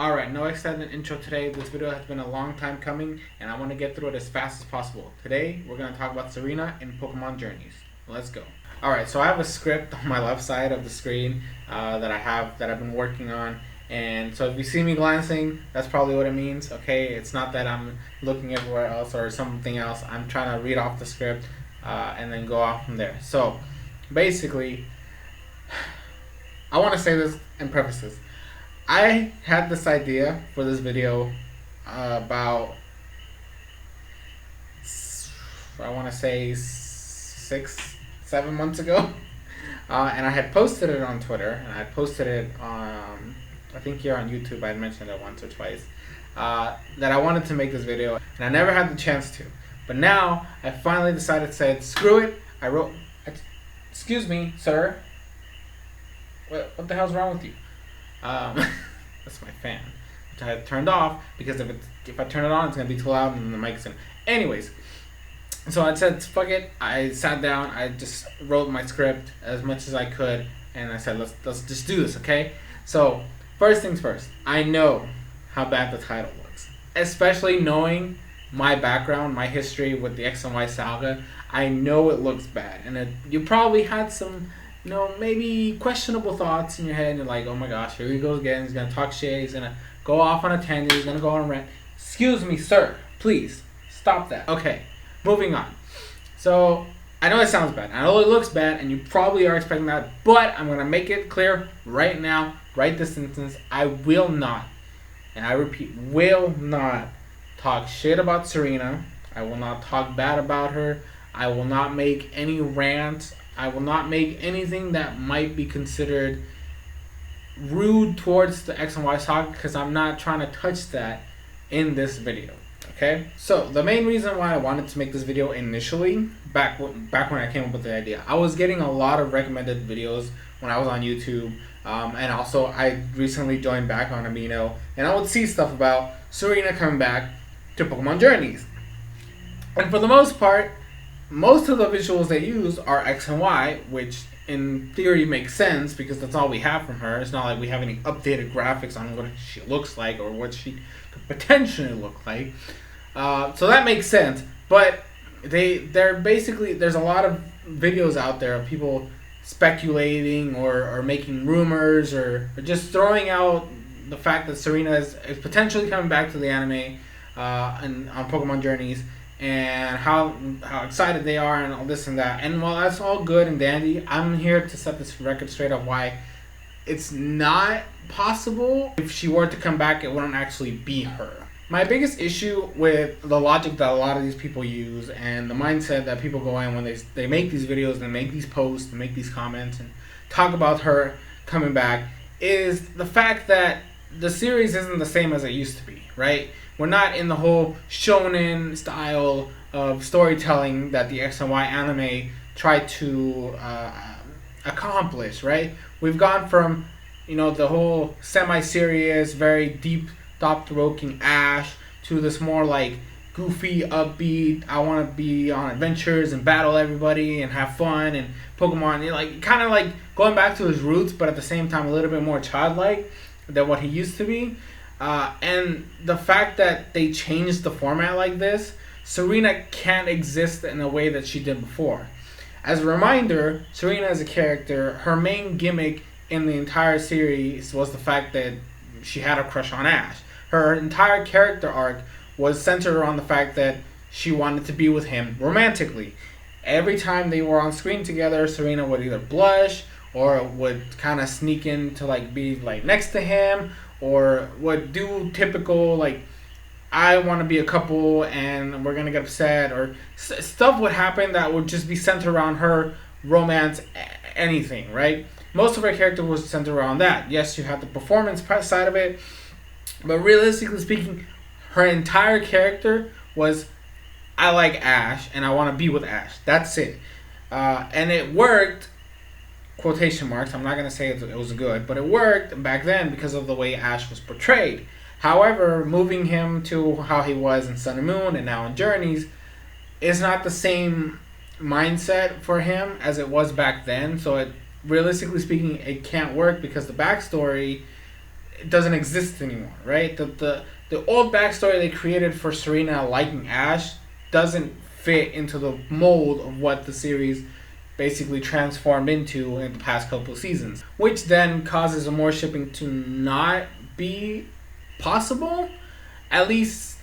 Alright, no extended intro today. This video has been a long time coming and I want to get through it as fast as possible. Today, we're going to talk about Serena in Pokemon Journeys. Let's go. Alright, so I have a script on my left side of the screen that I've been working on. And so if you see me glancing, that's probably what it means, okay? It's not that I'm looking everywhere else or something else. I'm trying to read off the script and then go off from there. So, basically, I want to say this and preface this. I had this idea for this video about, I want to say 6-7 months ago. And I had posted it on Twitter, and I had posted it on, I think here on YouTube, I had mentioned it once or twice, that I wanted to make this video, and I never had the chance to. But now, I finally decided to say, screw it. I wrote, excuse me, sir. What the hell's wrong with you? That's my fan, which I had turned off because if I turn it on, it's gonna be too loud and the mic's in. Anyways, so I said, fuck it. I sat down. I just wrote my script as much as I could, and I said, let's just do this, okay? So first things first. I know how bad the title looks, especially knowing my background, my history with the X and Y saga. I know it looks bad, and you probably had some, maybe questionable thoughts in your head, and you're like, oh my gosh, here he goes again, he's gonna talk shit, he's gonna go off on a tangent, he's gonna go on a rant. Excuse me, sir, please, stop that. Okay, moving on. So, I know it sounds bad, I know it looks bad, and you probably are expecting that, but I'm gonna make it clear right now, right this instance, I will not, and I repeat, will not talk shit about Serena. I will not talk bad about her. I will not make any rants. I will not make anything that might be considered rude towards the X and Y saga, because I'm not trying to touch that in this video. Okay? So the main reason why I wanted to make this video initially, back when I came up with the idea, I was getting a lot of recommended videos when I was on YouTube, and also I recently joined back on Amino, and I would see stuff about Serena coming back to Pokemon Journeys. And for the most part, most of the visuals they use are X and Y, which in theory makes sense because that's all we have from her. It's not like we have any updated graphics on what she looks like or what she could potentially look like. So that makes sense. But they're basically, there's a lot of videos out there of people speculating or making rumors or just throwing out the fact that Serena is potentially coming back to the anime and on Pokemon Journeys, and how excited they are and all this and that. And while that's all good and dandy, I'm here to set this record straight of why it's not possible. If she were to come back, it wouldn't actually be her. My biggest issue with the logic that a lot of these people use and the mindset that people go in when they make these videos and make these posts and make these comments and talk about her coming back is the fact that the series isn't the same as it used to be, right? We're not in the whole shonen style of storytelling that the X and Y anime tried to accomplish, right? We've gone from, the whole semi-serious, very deep, thought-provoking Ash to this more like goofy, upbeat, I want to be on adventures and battle everybody and have fun and Pokemon, kind of like going back to his roots, but at the same time a little bit more childlike than what he used to be. And the fact that they changed the format like this, Serena can't exist in a way that she did before. As a reminder, Serena as a character, her main gimmick in the entire series was the fact that she had a crush on Ash. Her entire character arc was centered around the fact that she wanted to be with him romantically. Every time they were on screen together, Serena would either blush or would kind of sneak in to be next to him, or would do typical I want to be a couple and we're gonna get upset, or stuff would happen that would just be centered around her romance, anything, right? Most of her character was centered around that. Yes, you had the performance side of it, but realistically speaking, her entire character was, I like Ash and I want to be with Ash. That's it. And it worked, quotation marks. I'm not going to say it was good, but it worked back then because of the way Ash was portrayed. However, moving him to how he was in Sun and Moon and now in Journeys is not the same mindset for him as it was back then. So realistically speaking, it can't work because the backstory doesn't exist anymore, right? The old backstory they created for Serena liking Ash doesn't fit into the mold of what the series basically transformed into in the past couple of seasons, which then causes more shipping to not be possible, at least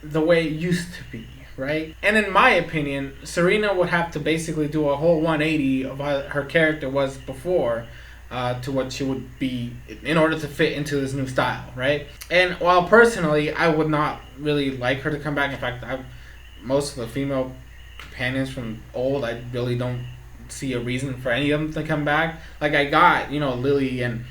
the way it used to be, right? And in my opinion, Serena would have to basically do a whole 180 of how her character was before to what she would be in order to fit into this new style, right? And while personally, I would not really like her to come back. In fact, most of the female companions from old, I really don't see a reason for any of them to come back. Like I got, Lily and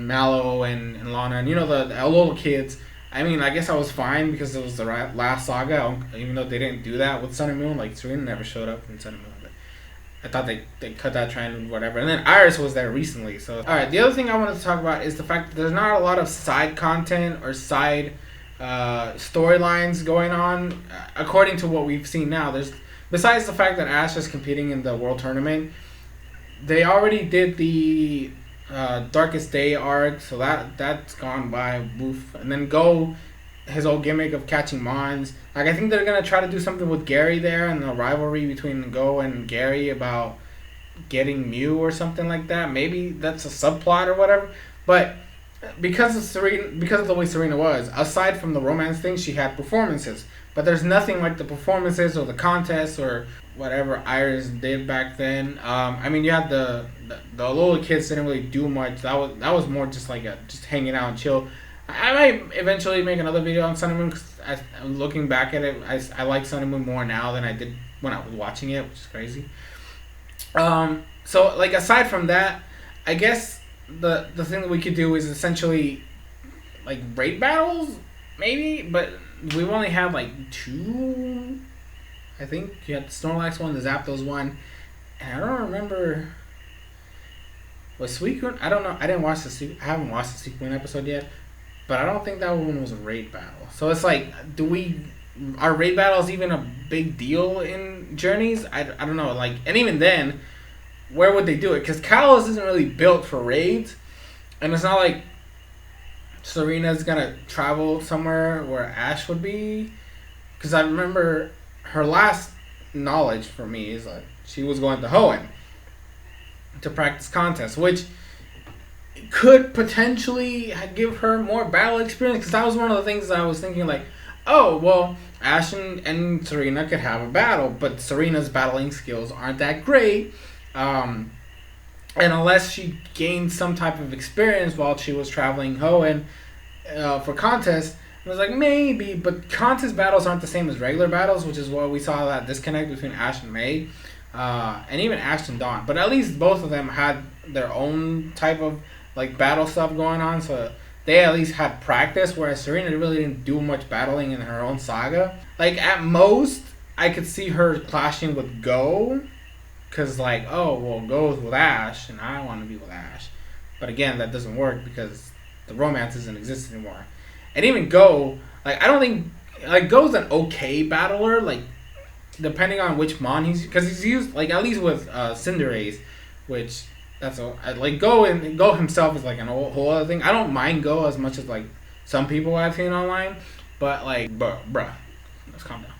Mallow and Lana and the little kids. I mean, I guess I was fine because it was the last saga, even though they didn't do that with Sun and Moon. Like Serena never showed up in Sun and Moon. I thought they cut that trend and whatever. And then Iris was there recently. So, alright, the other thing I wanted to talk about is the fact that there's not a lot of side content or side storylines going on. According to what we've seen now, besides the fact that Ash is competing in the World Tournament, they already did the Darkest Day arc, so that's gone by. Woof. And then Go, his old gimmick of catching Mons. Like, I think they're going to try to do something with Gary there and the rivalry between Go and Gary about getting Mew or something like that. Maybe that's a subplot or whatever. But because of the way Serena was, aside from the romance thing, she had performances. But there's nothing like the performances or the contests or whatever Iris did back then. I mean, you had the little kids didn't really do much. That was more just like just hanging out and chill. I might eventually make another video on Sun and Moon because looking back at it, I like Sun and Moon more now than I did when I was watching it, which is crazy. So like aside from that, I guess the thing that we could do is essentially like raid battles, maybe, but we've only had like 2. I think you had the Snorlax one, the Zapdos one, and I don't remember. Was Suicune? I don't know. I haven't watched the Suicune episode yet. But I don't think that one was a raid battle. So it's like, are raid battles even a big deal in Journeys? I don't know. Like, and even then, where would they do it? Because Kalos isn't really built for raids. And it's not like Serena's going to travel somewhere where Ash would be. Because I remember her last knowledge for me is like she was going to Hoenn to practice contests, which could potentially give her more battle experience, because that was one of the things that I was thinking, like, oh, well, Ash and Serena could have a battle, but Serena's battling skills aren't that great, and unless she gained some type of experience while she was traveling Hoenn for contests, I was like, maybe, but contest battles aren't the same as regular battles, which is why we saw that disconnect between Ash and May, and even Ash and Dawn, but at least both of them had their own type of like battle stuff going on, so they at least had practice, whereas Serena really didn't do much battling in her own saga. Like, at most, I could see her clashing with Go, because like, oh, well, Go's with Ash, and I want to be with Ash. But again, that doesn't work because the romance doesn't exist anymore. And even Go, like, I don't think, like, Go's an okay battler, like, depending on which Mon because he's used, like, at least with Cinderace, which... That's like Go himself is like an whole other thing. I don't mind Go as much as like some people I've seen online, but like bruh, let's calm down.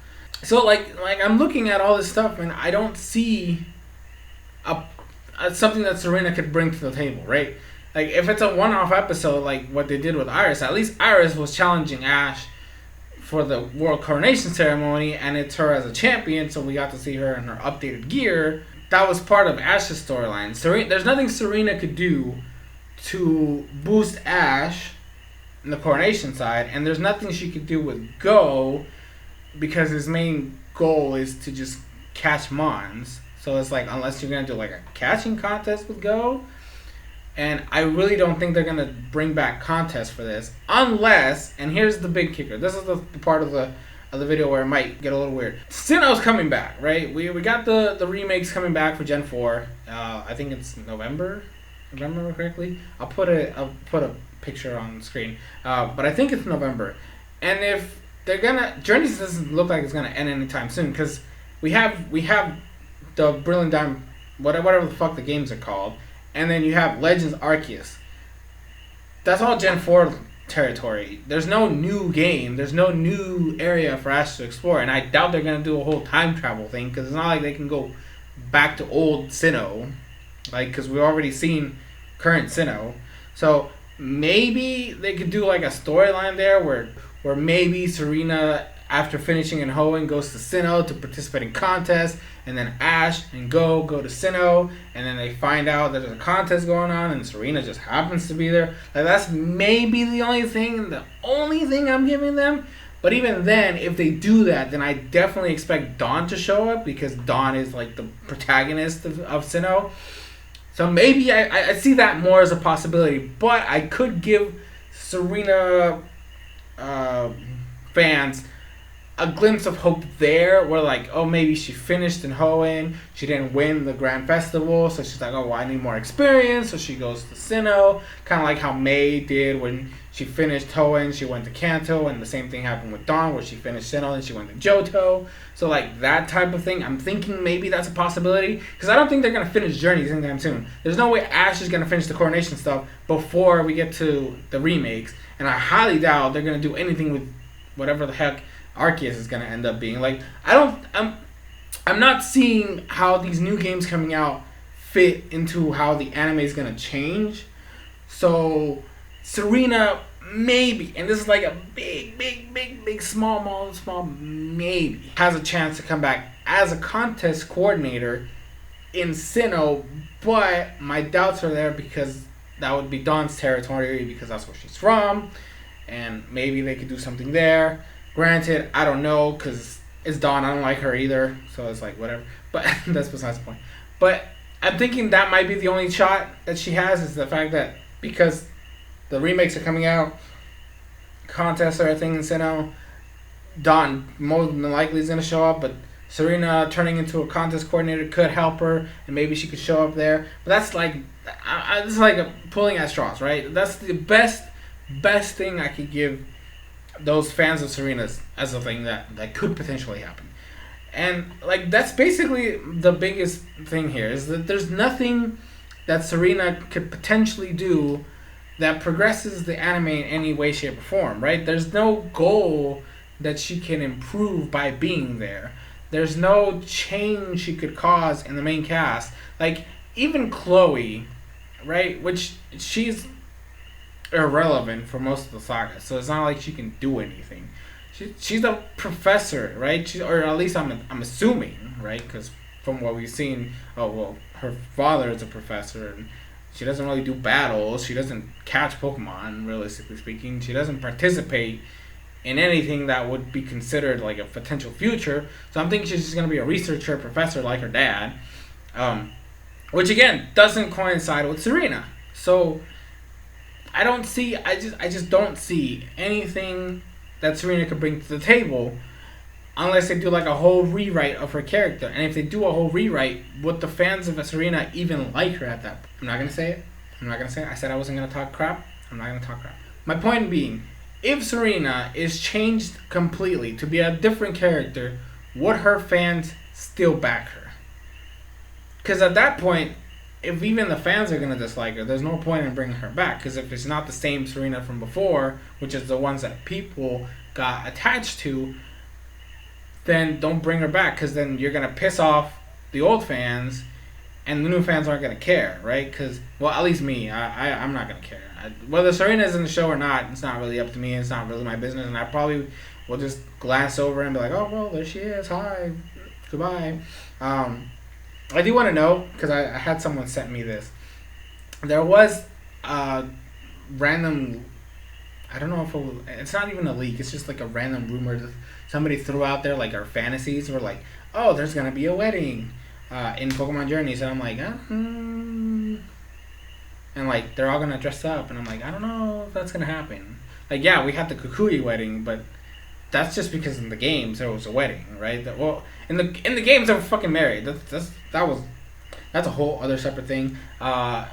So like I'm looking at all this stuff and I don't see something that Serena could bring to the table, right? Like if it's a one-off episode like what they did with Iris, at least Iris was challenging Ash for the World Coronation Ceremony, and it's her as a champion, so we got to see her in her updated gear. That was part of Ash's storyline. There's nothing Serena could do to boost Ash in the coronation side, and there's nothing she could do with Go because his main goal is to just catch Mons. So it's like, unless you're going to do like a catching contest with Go, and I really don't think they're going to bring back contests for this, unless, and here's the big kicker, this is the part of the video where it might get a little weird. Sinnoh's coming back, right? We got the remakes coming back for Gen 4. I think it's November, if I remember correctly. I'll put a picture on the screen. But I think it's November. And if they're gonna... Journeys doesn't look like it's gonna end anytime soon, because we have the Brilliant Diamond, whatever the fuck the games are called, and then you have Legends Arceus. that's all Gen 4 territory. There's no new game. There's no new area for Ash to explore. And I doubt they're going to do a whole time travel thing because it's not like they can go back to old Sinnoh. Like, because we've already seen current Sinnoh. So maybe they could do like a storyline there where maybe Serena, after finishing in Hoenn, goes to Sinnoh to participate in contests, and then Ash and go to Sinnoh, and then they find out that there's a contest going on, and Serena just happens to be there. Like, that's maybe the only thing I'm giving them. But even then, if they do that, then I definitely expect Dawn to show up, because Dawn is like the protagonist of Sinnoh. So maybe I see that more as a possibility, but I could give Serena fans a glimpse of hope there, where like, oh, maybe she finished in Hoenn, she didn't win the Grand Festival, so she's like, oh, well, I need more experience, so she goes to Sinnoh, kind of like how Mei did when she finished Hoenn, she went to Kanto, and the same thing happened with Dawn, where she finished Sinnoh and she went to Johto. So like that type of thing, I'm thinking maybe that's a possibility, because I don't think they're going to finish Journeys anytime soon. There's no way Ash is going to finish the Coronation stuff before we get to the remakes, and I highly doubt they're going to do anything with whatever the heck Arceus is going to end up being. Like, I'm not seeing how these new games coming out fit into how the anime is going to change. So Serena maybe, and this is like a big small maybe, has a chance to come back as a contest coordinator in Sinnoh, but my doubts are there because that would be Dawn's territory, because that's where she's from, and maybe they could do something there. Granted, I don't know, because it's Dawn. I don't like her either, so it's like, whatever. But that's besides the point. But I'm thinking that might be the only shot that she has, is the fact that because the remakes are coming out, contests are a thing in Sinnoh, Dawn more than likely is going to show up, but Serena turning into a contest coordinator could help her, and maybe she could show up there. But that's like, this is like pulling at straws, right? That's the best thing I could give those fans of Serena's as a thing that could potentially happen. And like, that's basically the biggest thing here, is that there's nothing that Serena could potentially do that progresses the anime in any way, shape, or form, right? There's no goal that she can improve by being there. There's no change she could cause in the main cast. Like, even Chloe, right, which she's irrelevant for most of the saga, so it's not like she can do anything. She's a professor, right? Or at least I'm assuming, right? Because from what we've seen, oh well, her father is a professor, and she doesn't really do battles. She doesn't catch Pokemon, realistically speaking. She doesn't participate in anything that would be considered like a potential future. So I'm thinking she's just gonna be a researcher, professor like her dad, which again doesn't coincide with Serena. So I just don't see anything that Serena could bring to the table unless they do like a whole rewrite of her character. And if they do a whole rewrite, would the fans of Serena even like her at that point? I'm not going to say it. I said I wasn't going to talk crap. I'm not going to talk crap. My point being, if Serena is changed completely to be a different character, would her fans still back her? Because at that point, if even the fans are going to dislike her, there's no point in bringing her back. Because if it's not the same Serena from before, which is the ones that people got attached to, then don't bring her back. Because then you're going to piss off the old fans, and the new fans aren't going to care, right? Because, well, at least me, I'm not going to care. Whether Serena's in the show or not, it's not really up to me. It's not really my business. And I probably will just glance over and be like, oh, well, there she is. Hi. Goodbye. I do want to know, because I had someone send me this. There was a random, I don't know if it's not even a leak, it's just like a random rumor that somebody threw out there, like our fantasies were like, oh, there's going to be a wedding in Pokemon Journeys. And I'm like, and like, they're all going to dress up. And I'm like, I don't know if that's going to happen. Like, yeah, we had the Kukui wedding, but that's just because in the games there was a wedding, right? Well, in the games they were fucking married. That's a whole other separate thing. But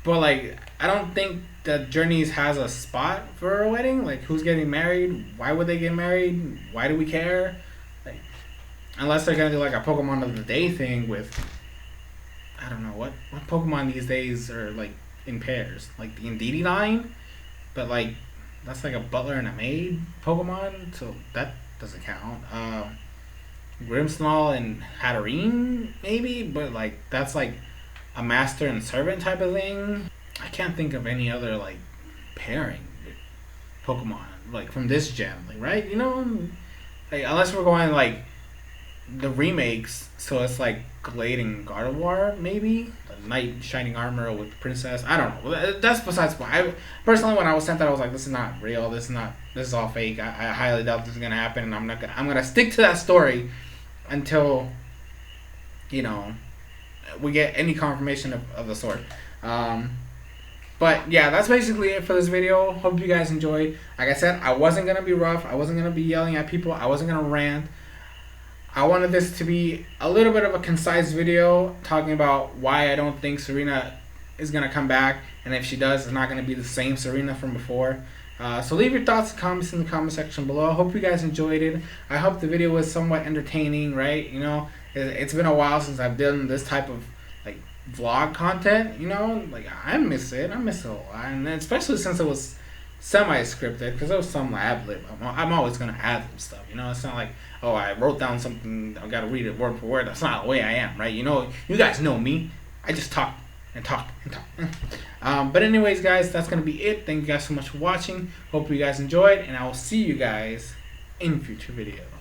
like, I don't think that Journeys has a spot for a wedding. Like, who's getting married? Why would they get married? Why do we care? Like, unless they're gonna do like a Pokemon of the Day thing with, I don't know what Pokemon these days are like in pairs, like the Indeedee line, but like that's like a butler and a maid Pokemon, so that doesn't count. Grimmsnarl and Hatterene maybe, but like that's like a master and servant type of thing. I can't think of any other like pairing with Pokemon like from this gen, like, right? You know, like unless we're going like the remakes, so it's like Glade and Gardevoir maybe, the Knight Shining Armor with Princess. I don't know. That's besides the point. I personally, when I was sent that, I was like, this is not real. This is all fake. I highly doubt this is gonna happen, and I'm gonna stick to that story until, you know, we get any confirmation of the sort. But yeah, that's basically it for this video. Hope you guys enjoyed. Like I said, I wasn't gonna be rough. I wasn't gonna be yelling at people. I wasn't gonna rant. I wanted this to be a little bit of a concise video talking about why I don't think Serena is going to come back, and if she does, it's not going to be the same Serena from before. So leave your thoughts and comments in the comment section below. I hope you guys enjoyed it. I hope the video was somewhat entertaining, right? You know, it's been a while since I've done this type of like vlog content, you know? Like, I miss it. I miss it a lot, and especially since it was semi-scripted, because it was some ad-lib. I'm always going to ad-lib stuff, you know? It's not like, oh, I wrote down something, I got to read it word for word. That's not the way I am, right? You know, you guys know me. I just talk and talk and talk. But anyways, guys, that's going to be it. Thank you guys so much for watching. Hope you guys enjoyed, and I will see you guys in future videos.